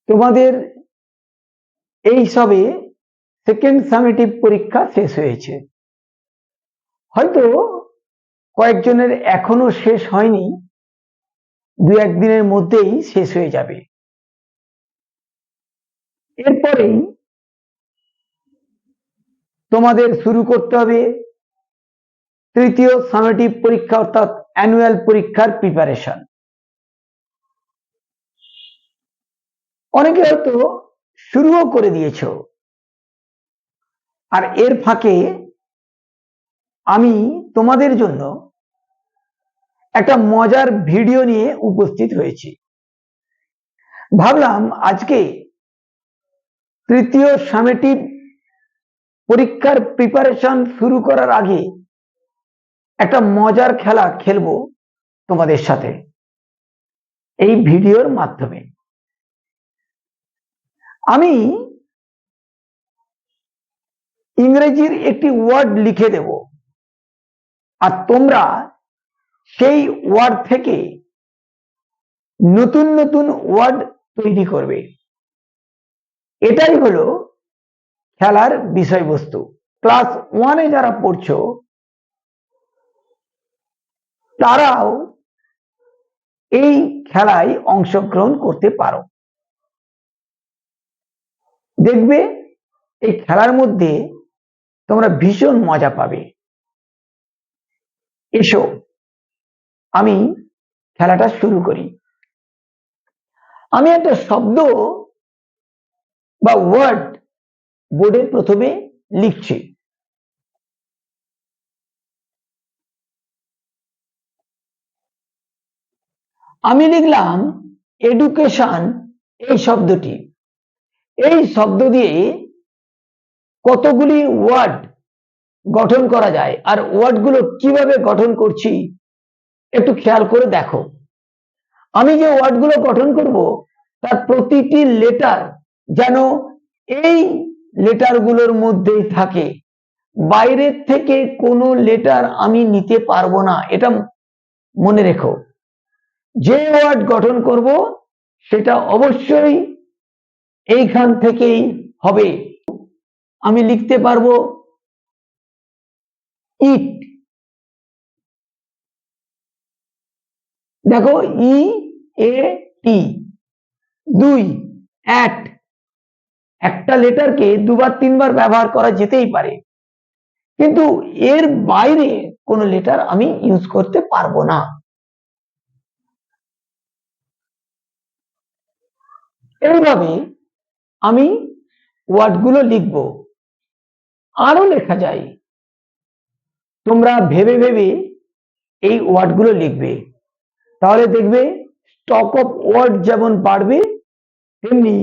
তোমাদের এই সবে সেকেন্ড সামেটিভ পরীক্ষা শেষ হয়েছে। হয়তো কয়েকজনের এখনো শেষ হয়নি, দু একদিনের মধ্যেই শেষ হয়ে যাবে। এরপরেই তোমাদের শুরু করতে হবে তৃতীয় সামেটিভ পরীক্ষা অর্থাৎ অ্যানুয়াল পরীক্ষার প্রিপারেশন। অনেকে হয়তো শুরুও করে দিয়েছো, আর এর ফাঁকে আমি তোমাদের জন্য একটা মজার ভিডিও নিয়ে উপস্থিত হয়েছি। ভাবলাম আজকে তৃতীয় সামেটিভ পরীক্ষার প্রিপারেশন শুরু করার আগে একটা মজার খেলা খেলবো তোমাদের সাথে এই ভিডিওর মাধ্যমে। আমি ইংরেজির একটি ওয়ার্ড লিখে দেব, আর তোমরা সেই ওয়ার্ড থেকে নতুন নতুন ওয়ার্ড তৈরি করবে। এটাই হলো খেলার বিষয়বস্তু। ক্লাস 1-এ যারা পড়ছো তারাও এই খেলায় অংশগ্রহণ করতে পারো। দেখবে এই খেলার মধ্যে তোমরা ভীষণ মজা পাবে। এসো আমি খেলাটা শুরু করি। আমি একটা শব্দ বা ওয়ার্ড বোর্ডে প্রথমে লিখছি। আমি লিখলাম এডুকেশন এই শব্দটি। এই শব্দ দিয়ে কতগুলি ওয়ার্ড গঠন করা যায়, আর ওয়ার্ডগুলো কিভাবে গঠন করছি একটু খেয়াল করে দেখো। আমি যে ওয়ার্ডগুলো গঠন করব তার প্রতিটি লেটার যেন এই লেটারগুলোর মধ্যেই থাকে, বাইরের থেকে কোনো লেটার আমি নিতে পারবো না। এটা মনে রেখো, যে ওয়ার্ড গঠন করব সেটা অবশ্যই এইখান থেকেই হবে। আমি লিখতে পারবো ইট। দেখো ই এ টি। 2 অ্যাট। একটা লেটারকে দুবার তিনবার ব্যবহার করা যেতেই পারে, কিন্তু এর বাইরে কোনো লেটার আমি ইউজ করতে পারবো না। এইভাবে আমি ওয়ার্ডগুলো লিখব। আরো লেখা যায়, তোমরা ভেবে ভেবে এই ওয়ার্ডগুলো লিখবে, তাহলে দেখবে স্টক অফ ওয়ার্ড যেমন বাড়বে তেমনি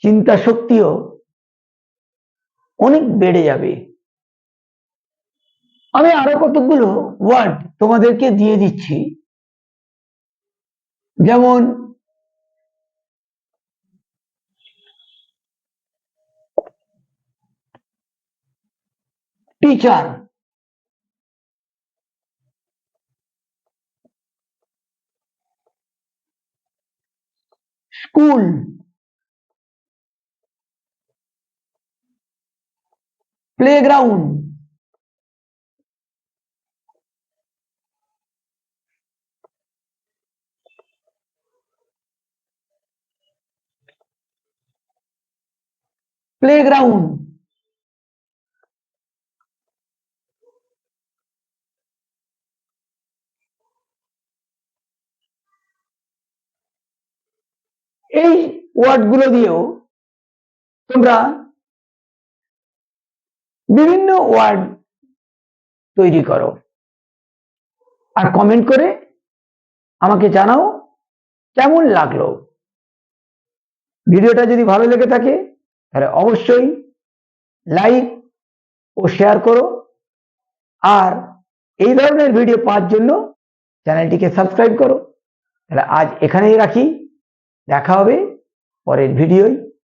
চিন্তা শক্তিও অনেক বেড়ে যাবে। আমি আরো কতগুলো ওয়ার্ড তোমাদেরকে দিয়ে দিচ্ছি, যেমন টিচার, স্কুল, প্লেগ্রাউন্ড, প্লেগ্রাউন্ড, এই ওয়ার্ডগুলো দিয়েও তোমরা বিভিন্ন ওয়ার্ড তৈরি করো, আর কমেন্ট করে আমাকে জানাও কেমন লাগলো। ভিডিওটা যদি ভালো লেগে থাকে তাহলে অবশ্যই লাইক ও শেয়ার করো, আর এই ধরনের ভিডিও পাওয়ার জন্য চ্যানেলটিকে সাবস্ক্রাইব করো। তাহলে আজ এখানেই রাখি, দেখা হবে পরের ভিডিওয়।